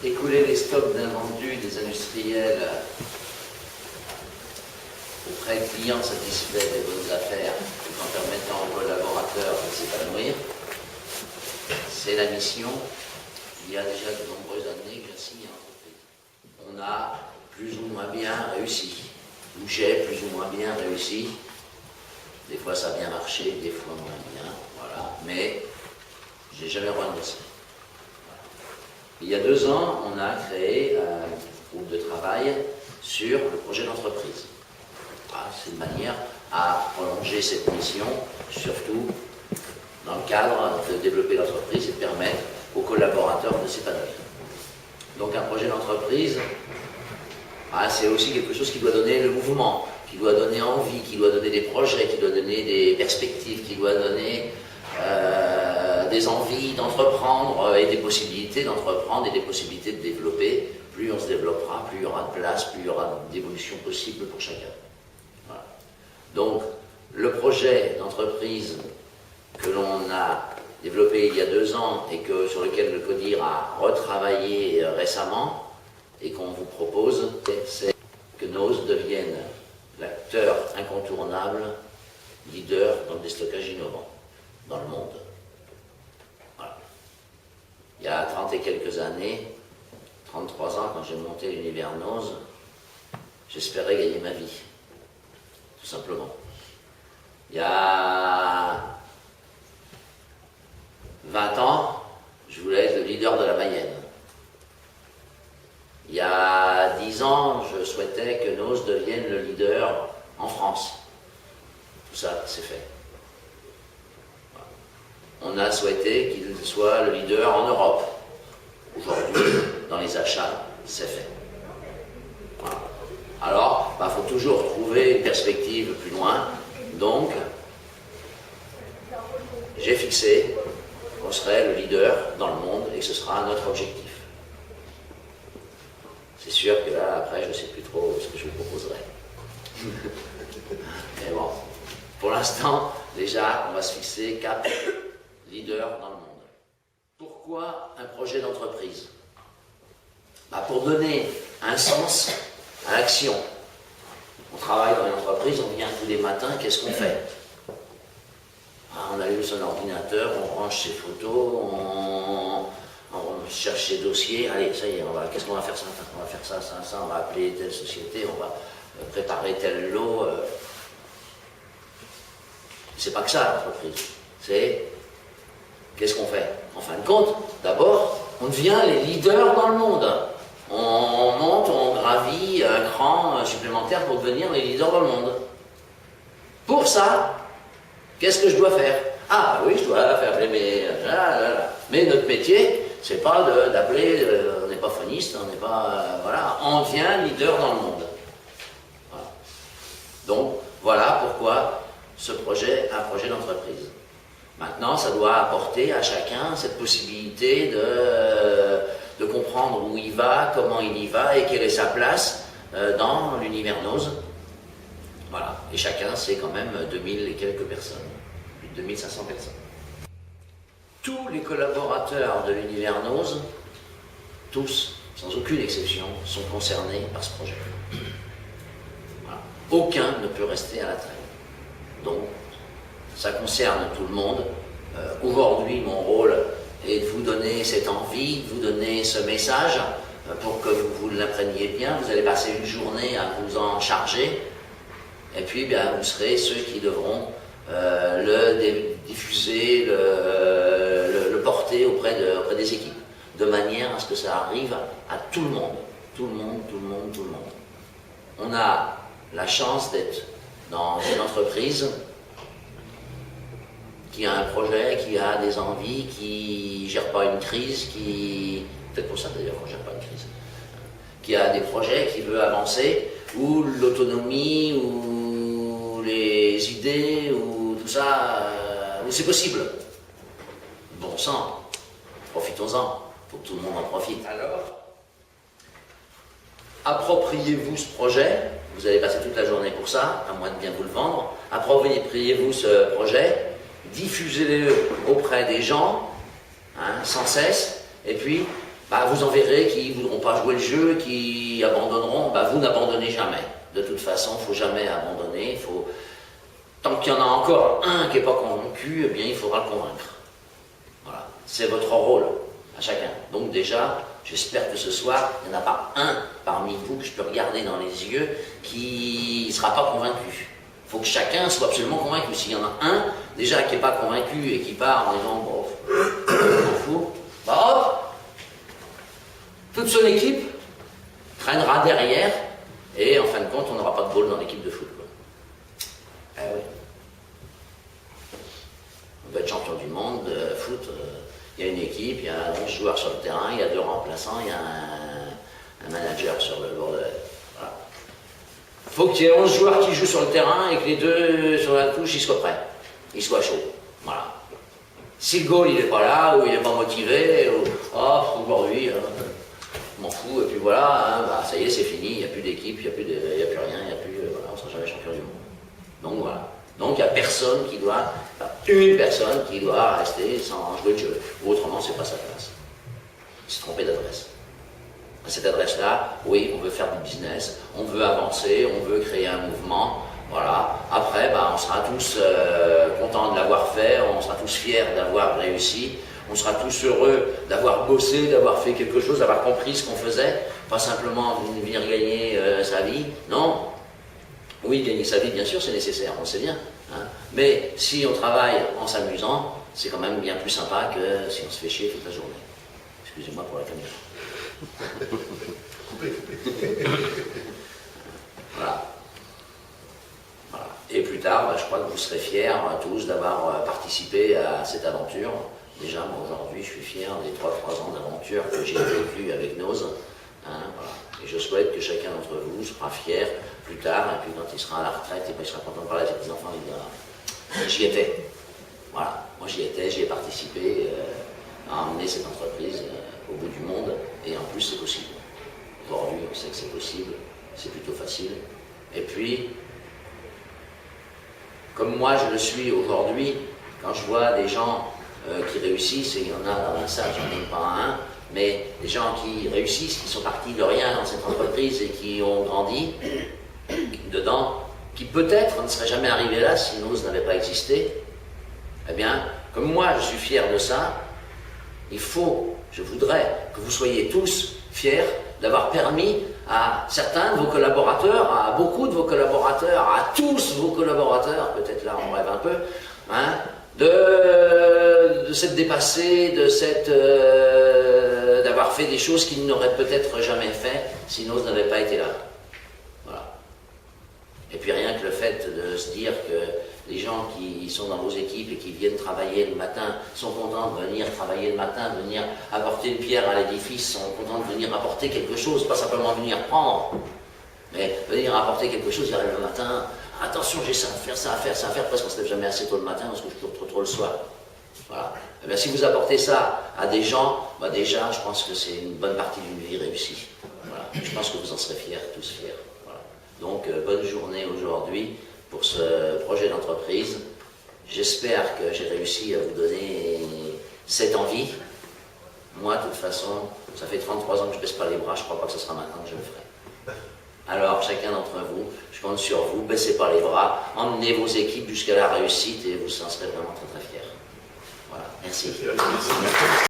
écouler les stocks d'invendus des industriels auprès de clients satisfaits des bonnes affaires tout en permettant aux collaborateurs de s'épanouir, c'est la mission il y a déjà de nombreuses années que j'assigne à l'entreprise. On a plus ou moins bien réussi, ou j'ai plus ou moins bien réussi. Des fois ça a bien marché, des fois moins bien, voilà, mais j'ai jamais renoncé. Il y a 2 ans, on a créé un groupe de travail sur le projet d'entreprise. C'est une manière à prolonger cette mission, surtout dans le cadre de développer l'entreprise et de permettre aux collaborateurs de s'épanouir. Donc un projet d'entreprise, c'est aussi quelque chose qui doit donner le mouvement, qui doit donner envie, qui doit donner des projets, qui doit donner des perspectives, qui doit donner des envies d'entreprendre et des possibilités d'entreprendre et des possibilités de développer. Plus on se développera, plus il y aura de place, plus il y aura d'évolution possible pour chacun. Voilà. Donc, le projet d'entreprise que l'on a développé il y a 2 ans et sur lequel le CODIR a retravaillé récemment et qu'on vous propose, c'est que NOS devienne l'acteur incontournable, leader dans le déstockage innovant dans le monde. Voilà. Il y a 30 et quelques années, 33 ans, quand j'ai monté l'univers NOS, j'espérais gagner ma vie, tout simplement. Il y a 20 ans, je voulais être le leader de la Mayenne. Il y a 10 ans, je souhaitais que NOS devienne le leader en France. Tout ça, c'est fait. On a souhaité qu'il soit le leader en Europe. Aujourd'hui, dans les achats, c'est fait. Voilà. Alors, il faut toujours trouver une perspective plus loin. Donc, j'ai fixé qu'on serait le leader dans le monde et que ce sera notre objectif. C'est sûr que là, après, je ne sais plus trop ce que je vous proposerai. Mais bon, pour l'instant, déjà, on va se fixer cap leader dans le monde. Pourquoi un projet d'entreprise? Pour donner un sens à l'action. On travaille dans une entreprise, on vient tous les matins, qu'est-ce qu'on fait? On allume son ordinateur, on range ses photos, on cherche ses dossiers, allez, ça y est, qu'est-ce qu'on va faire ça? On va faire ça, on va appeler telle société, on va préparer tel lot. C'est pas que ça l'entreprise, c'est qu'est-ce qu'on fait? En fin de compte, d'abord, on devient les leaders dans le monde. On monte, on gravit un cran supplémentaire pour devenir les leaders dans le monde. Pour ça, qu'est-ce que je dois faire? Oui, je dois faire appeler mes... Mais notre métier, c'est pas d'appeler, on n'est pas phoniste, on n'est pas... voilà, on devient leader dans le monde. Voilà. Donc, voilà pourquoi ce projet est un projet d'entreprise. Maintenant, ça doit apporter à chacun cette possibilité de comprendre où il va, comment il y va et quelle est sa place dans l'univers NOS. Voilà. Et chacun, c'est quand même 2000 et quelques personnes. 2500 personnes. Tous les collaborateurs de l'univers NOS, tous, sans aucune exception, sont concernés par ce projet. Voilà. Aucun ne peut rester à la traîne. Donc, ça concerne tout le monde. Aujourd'hui, mon rôle est de vous donner cette envie, de vous donner ce message pour que vous l'imprégniez bien. Vous allez passer une journée à vous en charger. Et puis, vous serez ceux qui devront le diffuser, le porter auprès des équipes, de manière à ce que ça arrive à tout le monde. Tout le monde, tout le monde, tout le monde. On a la chance d'être dans une entreprise qui a un projet, qui a des envies, qui ne gère pas une crise, peut-être pour ça d'ailleurs qu'on ne gère pas une crise, qui a des projets, qui veut avancer, où l'autonomie, où les idées, où tout ça, où c'est possible. Bon sang, profitons-en, il faut que tout le monde en profite. Alors, appropriez-vous ce projet, vous allez passer toute la journée pour ça, à moins de bien vous le vendre, appropriez-vous ce projet, diffusez-le auprès des gens, sans cesse, et puis bah, vous en verrez qui ne voudront pas jouer le jeu, qui abandonneront. Bah, vous n'abandonnez jamais. De toute façon, il ne faut jamais abandonner. Tant qu'il y en a encore un qui n'est pas convaincu, eh bien, il faudra le convaincre. Voilà. C'est votre rôle, à chacun. Donc déjà, j'espère que ce soir, il n'y en a pas un parmi vous que je peux regarder dans les yeux qui ne sera pas convaincu. Il faut que chacun soit absolument convaincu. S'il y en a un, déjà, qui n'est pas convaincu et qui part en disant, bon, je m'en fous, bah hop, toute son équipe traînera derrière et en fin de compte, on n'aura pas de ball dans l'équipe de foot. Ah oui. On va être champion du monde de foot. Il y a une équipe, il y a 11 joueurs sur le terrain, il y a 2 remplaçants, il y a un manager sur le bord de la... Voilà. Il faut qu'il y ait 11 joueurs qui jouent sur le terrain et que les 2 sur la touche, ils soient prêts. Ils soient chauds. Voilà. Si le goal, il n'est pas là, ou il n'est pas motivé, ou oh, aujourd'hui, je m'en fous, et puis voilà, hein, bah, ça y est, c'est fini, il n'y a plus d'équipe, il n'y a plus rien, il n'y a plus, voilà, on ne sera jamais champion du monde. Donc voilà. Donc il n'y a personne qui doit, une personne qui doit rester sans jouer le jeu. Ou autrement, c'est pas sa place. Il s'est trompé d'adresse. À cette adresse-là, oui, on veut faire du business, on veut avancer, on veut créer un mouvement. Voilà. Après, bah, on sera tous contents de l'avoir fait, on sera tous fiers d'avoir réussi, on sera tous heureux d'avoir bossé, d'avoir fait quelque chose, d'avoir compris ce qu'on faisait, pas simplement venir gagner sa vie. Non. Oui, gagner sa vie, bien sûr, c'est nécessaire, on le sait bien. Hein. Mais si on travaille en s'amusant, c'est quand même bien plus sympa que si on se fait chier toute la journée. Excusez-moi pour la caméra. Voilà. Voilà. Et plus tard, bah, je crois que vous serez fiers tous d'avoir participé à cette aventure. Déjà, moi aujourd'hui, je suis fier des 3 ans d'aventure que j'ai vécu avec Noz. Hein, voilà. Et je souhaite que chacun d'entre vous sera fier plus tard, et puis quand il sera à la retraite, et puis il sera content de parler avec ses enfants, il dira j'y étais. Voilà, moi j'y étais, j'y ai participé à emmener cette entreprise au bout du monde, et en plus c'est possible. Aujourd'hui, on sait que c'est possible, c'est plutôt facile. Et puis, comme moi je le suis aujourd'hui, quand je vois des gens qui réussissent, et il y en a dans la salle, j'en ai pas un, mais des gens qui réussissent, qui sont partis de rien dans cette entreprise et qui ont grandi dedans, qui peut-être ne seraient jamais arrivés là si Noz n'avait pas existé, eh bien, comme moi je suis fier de ça, je voudrais que vous soyez tous fiers d'avoir permis à certains de vos collaborateurs, à beaucoup de vos collaborateurs, à tous vos collaborateurs, peut-être là on rêve un peu, hein, de s'être dépassé, d'avoir fait des choses qu'ils n'auraient peut-être jamais fait si Noz n'avait pas été là. Voilà. Et puis rien que le fait de se dire que les gens qui sont dans vos équipes et qui viennent travailler le matin sont contents de venir travailler le matin, de venir apporter une pierre à l'édifice, sont contents de venir apporter quelque chose, pas simplement venir prendre, mais venir apporter quelque chose, ils arrivent le matin. Attention, j'ai ça à faire, ça à faire, ça à faire, parce qu'on ne se lève jamais assez tôt le matin, parce que je cours trop le soir. Voilà. Et bien, si vous apportez ça à des gens, bah déjà, je pense que c'est une bonne partie d'une vie réussie. Voilà. Je pense que vous en serez fiers, tous fiers. Voilà. Donc, bonne journée aujourd'hui pour ce projet d'entreprise. J'espère que j'ai réussi à vous donner cette envie. Moi, de toute façon, ça fait 33 ans que je ne baisse pas les bras, je ne crois pas que ce sera maintenant que je le ferai. Alors, chacun d'entre vous, je compte sur vous, baissez pas les bras, emmenez vos équipes jusqu'à la réussite et vous en serez vraiment très très fiers. Voilà, merci.